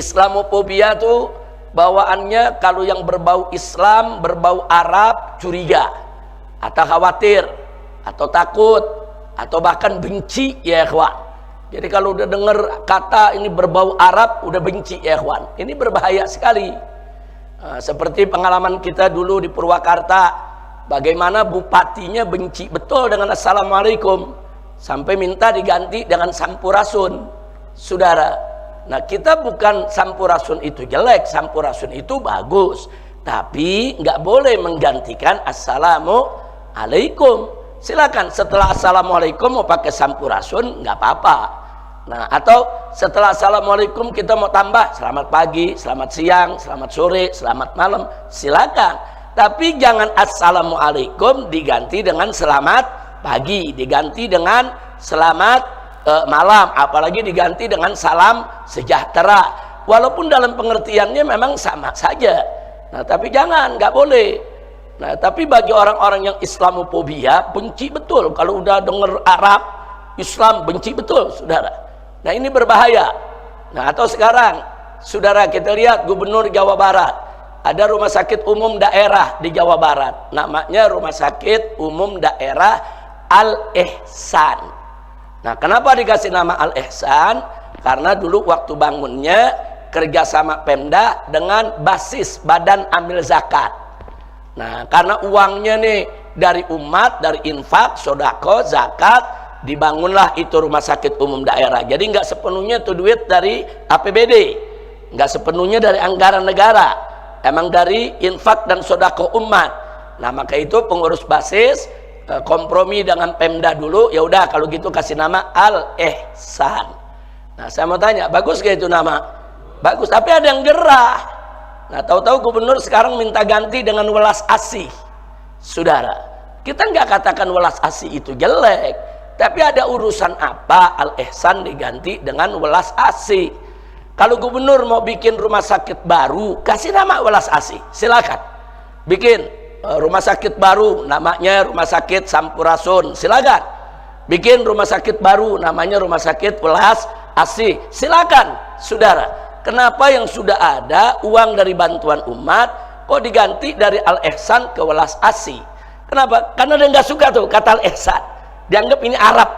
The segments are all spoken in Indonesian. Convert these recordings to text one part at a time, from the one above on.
Islamophobia tuh bawaannya kalau yang berbau Islam, berbau Arab, curiga atau khawatir atau takut atau bahkan benci, ya ikhwan. Jadi kalau udah dengar kata ini berbau Arab udah benci, ya ikhwan. Ini berbahaya sekali. Seperti pengalaman kita dulu di Purwakarta, bagaimana bupatinya benci betul dengan assalamualaikum sampai minta diganti dengan sampurasun, saudara. Nah, kita bukan sampurasun itu jelek, sampurasun itu bagus, tapi nggak boleh menggantikan assalamualaikum. Silakan setelah assalamualaikum mau pakai sampurasun nggak apa-apa. Nah, atau setelah assalamualaikum kita mau tambah selamat pagi, selamat siang, selamat sore, selamat malam, silakan. Tapi jangan assalamualaikum diganti dengan selamat pagi, diganti dengan selamat malam, apalagi diganti dengan salam sejahtera, walaupun dalam pengertiannya memang sama saja. Nah, tapi jangan, nggak boleh. Nah, tapi bagi orang-orang yang Islamophobia, benci betul kalau udah dengar Arab, Islam, benci betul, saudara. Nah, ini berbahaya. Nah, atau sekarang, saudara, kita lihat Gubernur Jawa Barat, ada rumah sakit umum daerah di Jawa Barat, namanya Rumah Sakit Umum Daerah Al-Ihsan. Nah, kenapa dikasih nama Al-Ihsan? Karena dulu waktu bangunnya kerjasama Pemda dengan basis Badan Amil Zakat. Nah, karena uangnya nih dari umat, dari infak, sodako, zakat, dibangunlah itu rumah sakit umum daerah. Jadi nggak sepenuhnya itu duit dari APBD, nggak sepenuhnya dari anggaran negara, emang dari infak dan sodako umat. Nah, maka itu pengurus basis kompromi dengan Pemda dulu, ya udah kalau gitu kasih nama Al-Ihsan. Nah, saya mau tanya, bagus gak itu nama? Bagus, tapi ada yang gerah. Nah, tahu-tahu gubernur sekarang minta ganti dengan welas asih. Saudara, kita nggak katakan welas asih itu jelek, tapi ada urusan apa Al-Ihsan diganti dengan welas asih? Kalau gubernur mau bikin rumah sakit baru, kasih nama welas asih, silakan. Bikin rumah sakit baru namanya Rumah Sakit Sampurasun, silakan. Bikin rumah sakit baru namanya Rumah Sakit Welas Asih, silakan, saudara. Kenapa yang sudah ada uang dari bantuan umat kok diganti dari Al-Ihsan ke Welas Asih? Kenapa? Karena dia nggak suka tuh kata Al-Ihsan, dianggap ini Arab,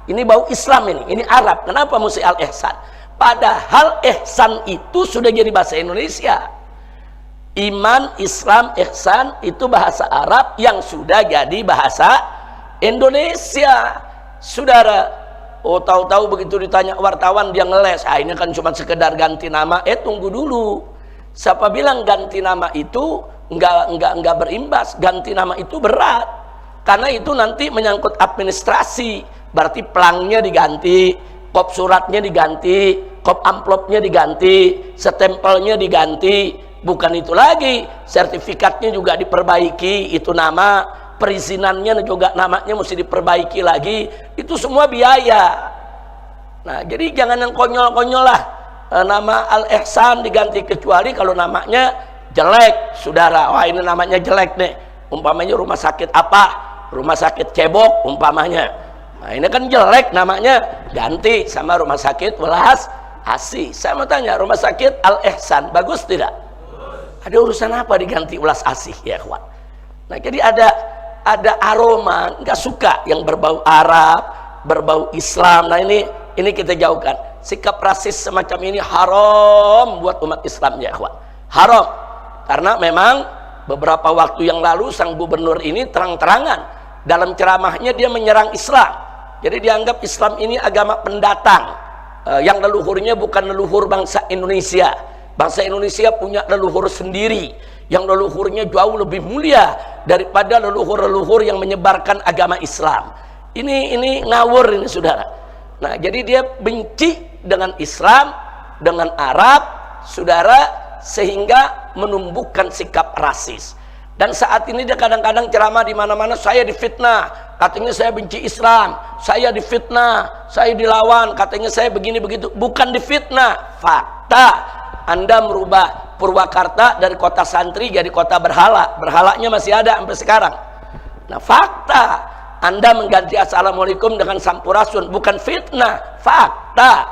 ini bau Islam, ini Arab. Kenapa mesti Al-Ihsan? Padahal ihsan itu sudah jadi bahasa Indonesia. Iman, Islam, ihsan itu bahasa Arab yang sudah jadi bahasa Indonesia, saudara. Oh, tahu-tahu begitu ditanya wartawan dia ngeles, ini kan cuma sekedar ganti nama. Tunggu dulu, siapa bilang ganti nama itu nggak berimbas? Ganti nama itu berat, karena itu nanti menyangkut administrasi. Berarti pelangnya diganti, kop suratnya diganti, kop amplopnya diganti, stempelnya diganti. Bukan itu lagi, sertifikatnya juga diperbaiki, itu nama, perizinannya juga namanya mesti diperbaiki lagi, itu semua biaya. Nah, jadi jangan yang konyol-konyol lah, nama Al-Ihsan diganti, kecuali kalau namanya jelek, saudara. Wah, ini namanya jelek nih, umpamanya rumah sakit apa, rumah sakit cebok umpamanya. Nah, ini kan jelek namanya, ganti sama Rumah Sakit Welas Asih. Saya mau tanya, Rumah Sakit Al-Ihsan bagus tidak? Ada urusan apa diganti Welas Asih, ya kawan? Nah, jadi ada aroma nggak suka yang berbau Arab, berbau Islam. Nah, ini kita jauhkan. Sikap rasis semacam ini haram buat umat Islam, ya kawan. Haram, karena memang beberapa waktu yang lalu sang gubernur ini terang-terangan dalam ceramahnya dia menyerang Islam. Jadi dianggap Islam ini agama pendatang, yang leluhurnya bukan leluhur bangsa Indonesia. Bangsa Indonesia punya leluhur sendiri yang leluhurnya jauh lebih mulia daripada leluhur-leluhur yang menyebarkan agama Islam. Ini ngawur ini, saudara. Nah, jadi dia benci dengan Islam, dengan Arab, saudara, sehingga menumbuhkan sikap rasis. Dan saat ini dia kadang-kadang ceramah di mana-mana, saya difitnah, katanya saya benci Islam, saya difitnah, saya dilawan, katanya saya begini begitu. Bukan difitnah, fakta. Anda merubah Purwakarta dari kota santri jadi kota berhala, berhalanya masih ada sampai sekarang. Nah, fakta. Anda mengganti assalamualaikum dengan sampurasun, bukan fitnah, fakta.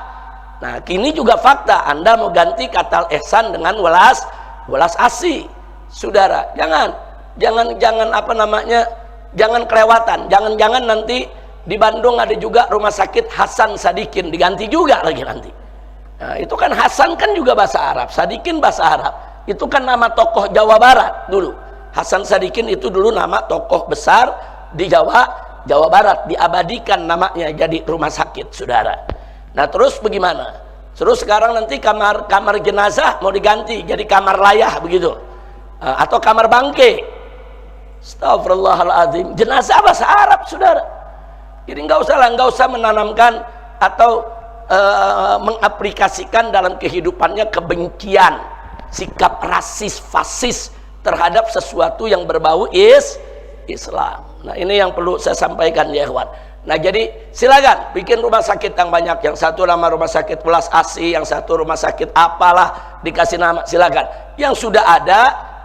Nah, kini juga fakta, Anda mau ganti kata ihsan dengan welas asih. Saudara, jangan apa namanya? Jangan kelewatan. Jangan nanti di Bandung ada juga rumah sakit Hasan Sadikin, diganti juga lagi nanti. Nah, itu kan Hasan kan juga bahasa Arab, Sadikin bahasa Arab. Itu kan nama tokoh Jawa Barat dulu. Hasan Sadikin itu dulu nama tokoh besar di Jawa Barat, diabadikan namanya jadi rumah sakit, saudara. Nah, terus bagaimana? Terus sekarang nanti kamar jenazah mau diganti jadi kamar layah begitu, atau kamar bangke. Astagfirullahaladzim. Jenazah bahasa Arab, saudara. Jadi nggak usah menanamkan atau mengaplikasikan dalam kehidupannya kebencian, sikap rasis, fasis terhadap sesuatu yang berbau Islam. Nah, ini yang perlu saya sampaikan ya ikhwan. Nah, jadi silakan bikin rumah sakit yang banyak. Yang satu nama rumah sakit welas asih, yang satu rumah sakit apalah, dikasih nama, silakan. Yang sudah ada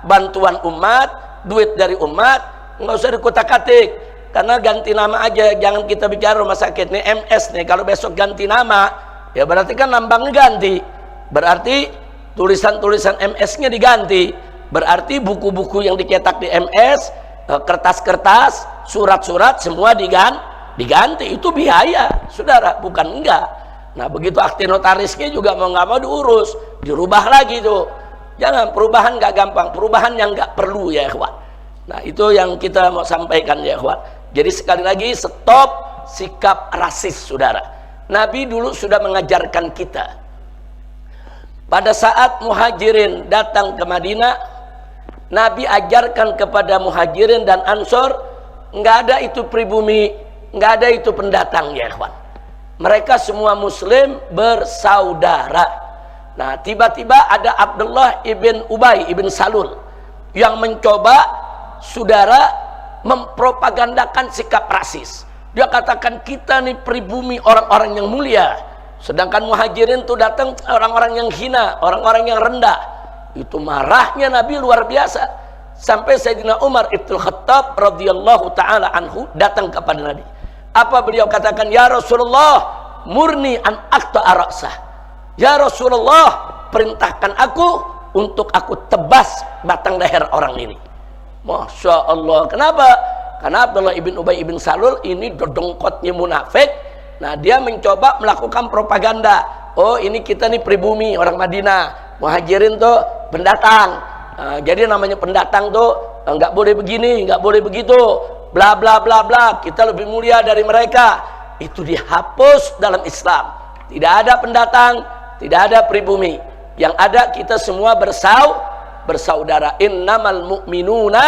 bantuan umat, duit dari umat, nggak usah dikutak-katik. Karena ganti nama aja, jangan kita bicara rumah sakit nih MS nih. Kalau besok ganti nama, ya berarti kan lambangnya ganti. Berarti tulisan-tulisan MS-nya diganti. Berarti buku-buku yang dicetak di MS, kertas-kertas, surat-surat semua diganti. Itu biaya, saudara, bukan enggak. Nah, begitu akte notarisnya juga mau nggak mau diurus, dirubah lagi tuh. Jangan, perubahan nggak gampang, perubahan yang nggak perlu ya ikhwan. Nah, itu yang kita mau sampaikan ya ikhwan. Jadi sekali lagi, stop sikap rasis, saudara. Nabi dulu sudah mengajarkan kita. Pada saat muhajirin datang ke Madinah, Nabi ajarkan kepada muhajirin dan ansor, nggak ada itu pribumi, nggak ada itu pendatang ya ikhwan. Mereka semua muslim bersaudara. Nah, tiba-tiba ada Abdullah ibn Ubay ibn Salul yang mencoba, saudara, mempropagandakan sikap rasis. Dia katakan kita nih pribumi orang-orang yang mulia, sedangkan muhajirin tuh datang orang-orang yang hina, orang-orang yang rendah. Itu marahnya Nabi luar biasa, sampai Sayyidina Umar ibn Khattab radhiyallahu taala anhu datang kepada Nabi. Apa beliau katakan? Ya Rasulullah, murni an aqta'a ra'sah. Ya Rasulullah, perintahkan aku untuk aku tebas batang leher orang ini. Masya Allah. Kenapa? Karena Abdullah ibn Ubay ibn Salul ini dodongkotnya munafik. Nah, dia mencoba melakukan propaganda. Oh, ini kita nih pribumi orang Madinah, muhajirin tuh pendatang. Nah, jadi namanya pendatang tuh nggak boleh begini, nggak boleh begitu, bla bla bla bla. Kita lebih mulia dari mereka. Itu dihapus dalam Islam. Tidak ada pendatang, tidak ada pribumi. Yang ada kita semua bersaudara. Innamal mu'minuna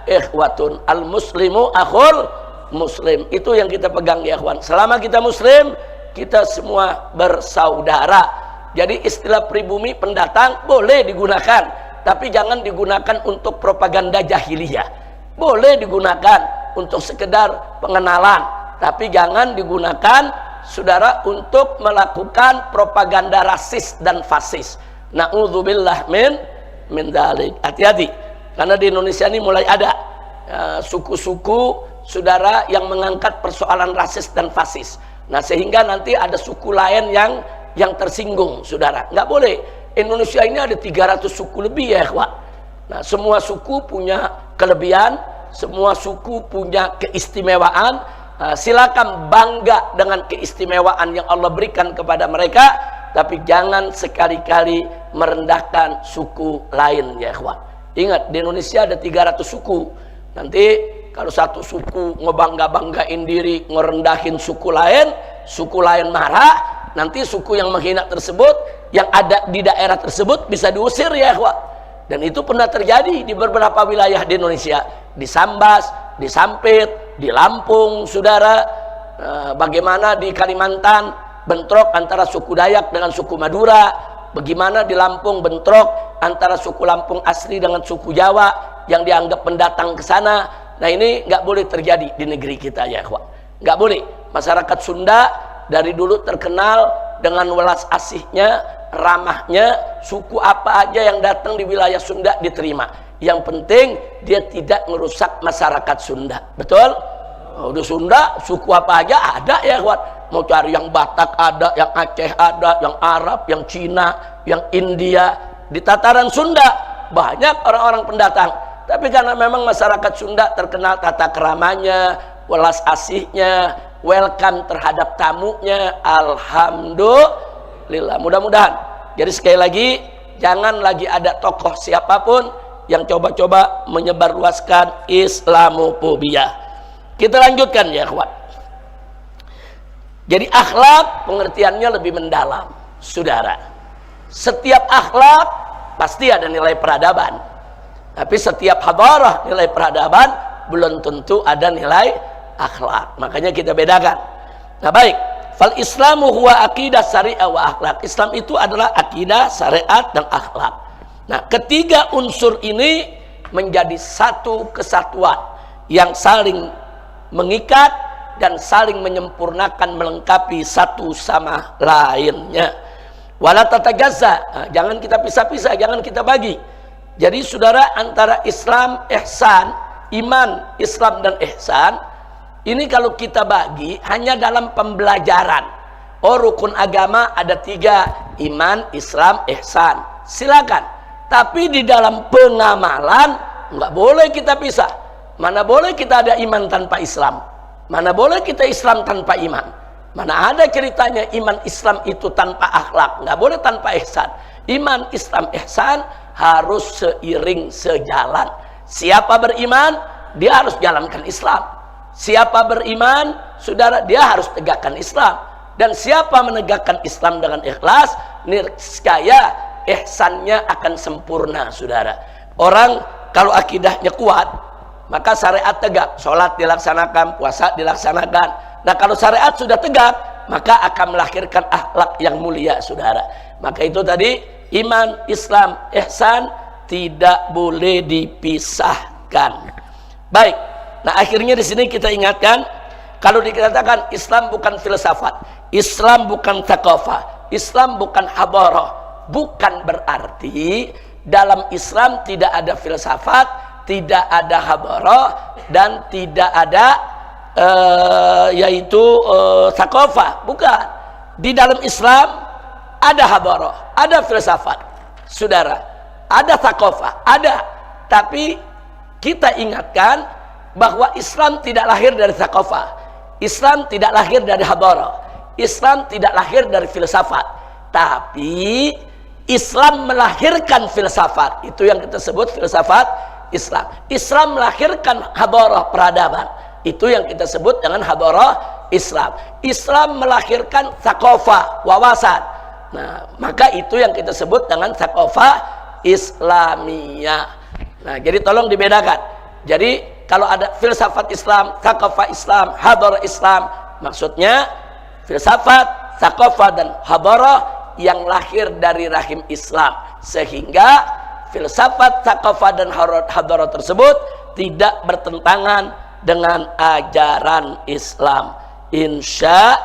ikhwatun, al muslimu akhul muslim. Itu yang kita pegang ya ikhwan. Selama kita muslim, kita semua bersaudara. Jadi istilah pribumi, pendatang boleh digunakan, tapi jangan digunakan untuk propaganda jahiliyah. Boleh digunakan untuk sekedar pengenalan, tapi jangan digunakan, saudara, untuk melakukan propaganda rasis dan fasis. Na'udzubillah min dzalik. Hati-hati, karena di Indonesia ini mulai ada suku-suku, saudara, yang mengangkat persoalan rasis dan fasis. Nah, sehingga nanti ada suku lain yang tersinggung, saudara. Nggak boleh. Indonesia ini ada 300 suku lebih ya ikhwan. Nah, semua suku punya kelebihan, semua suku punya keistimewaan. Silakan bangga dengan keistimewaan yang Allah berikan kepada mereka, tapi jangan sekali-kali merendahkan suku lain ya ikhwan. Ingat, di Indonesia ada 300 suku. Nanti kalau satu suku ngebangga-banggain diri, ngerendahin suku lain marah, nanti suku yang menghina tersebut yang ada di daerah tersebut bisa diusir ya ikhwan. Dan itu pernah terjadi di beberapa wilayah di Indonesia, di Sambas, di Sampit, di Lampung, saudara. Bagaimana di Kalimantan bentrok antara suku Dayak dengan suku Madura, bagaimana di Lampung bentrok antara suku Lampung asli dengan suku Jawa yang dianggap pendatang ke sana. Nah, ini nggak boleh terjadi di negeri kita ya ikhwan. Nggak boleh. Masyarakat Sunda dari dulu terkenal dengan welas asihnya, ramahnya. Suku apa aja yang datang di wilayah Sunda diterima. Yang penting dia tidak merusak masyarakat Sunda. Betul? Udah Sunda, suku apa aja ada ya ikhwan. mau cari yang Batak ada, yang Aceh ada, yang Arab, yang Cina, yang India. Di tataran Sunda banyak orang-orang pendatang, tapi karena memang masyarakat Sunda terkenal tata keramanya, welas asihnya, welcome terhadap tamunya, alhamdulillah. Mudah-mudahan. Jadi sekali lagi, jangan lagi ada tokoh siapapun yang coba-coba menyebarluaskan Islamofobia. Kita lanjutkan ya kawan. Jadi akhlak pengertiannya lebih mendalam, saudara. Setiap akhlak pasti ada nilai peradaban, tapi setiap hadarah nilai peradaban belum tentu ada nilai akhlak. Makanya kita bedakan. Nah baik, fal Islamu huwa aqidah syariah wa akhlak. Islam itu adalah akidah, syariat, dan akhlak. Nah ketiga unsur ini menjadi satu kesatuan yang saling mengikat dan saling menyempurnakan, melengkapi satu sama lainnya. Wala tatagazza, jangan kita pisah-pisah, jangan kita bagi. Jadi saudara, antara Islam, ihsan, iman, Islam dan ihsan ini kalau kita bagi hanya dalam pembelajaran. Oh, rukun agama ada 3, iman, Islam, ihsan, silakan. Tapi di dalam pengamalan nggak boleh kita pisah. Mana boleh kita ada iman tanpa Islam, mana boleh kita Islam tanpa iman. Mana ada ceritanya iman Islam itu tanpa akhlak, nggak boleh tanpa ihsan. Iman, Islam, ihsan harus seiring sejalan. Siapa beriman, dia harus jalankan Islam. Siapa beriman, saudara, dia harus tegakkan Islam. Dan siapa menegakkan Islam dengan ikhlas, niscaya ihsannya akan sempurna, saudara. Orang kalau akidahnya kuat, maka syariat tegak, sholat dilaksanakan, puasa dilaksanakan. Nah kalau syariat sudah tegak, maka akan melahirkan akhlak yang mulia, saudara. Maka itu tadi, iman, Islam, ihsan tidak boleh dipisahkan. Baik, nah akhirnya di sini kita ingatkan, kalau dikatakan Islam bukan filsafat, Islam bukan thaqafah, Islam bukan hadarah, bukan berarti dalam Islam tidak ada filsafat, tidak ada hadarah, dan tidak ada thaqafah. Bukan. Di dalam Islam ada hadarah, ada filsafat, saudara, ada thaqafah, ada. Tapi kita ingatkan bahwa Islam tidak lahir dari thaqafah, Islam tidak lahir dari hadarah, Islam tidak lahir dari filsafat, tapi Islam melahirkan filsafat. Itu yang kita sebut filsafat Islam. Islam melahirkan hadarah peradaban. Itu yang kita sebut dengan hadarah Islam. Islam melahirkan thaqafah, wawasan. Nah, maka itu yang kita sebut dengan thaqafah Islamiyah. Nah, jadi tolong dibedakan. Jadi kalau ada filsafat Islam, thaqafah Islam, hadarah Islam, maksudnya filsafat, thaqafah, dan hadarah yang lahir dari rahim Islam, sehingga filsafat, thaqafah, dan hadarah tersebut tidak bertentangan dengan ajaran Islam. Insya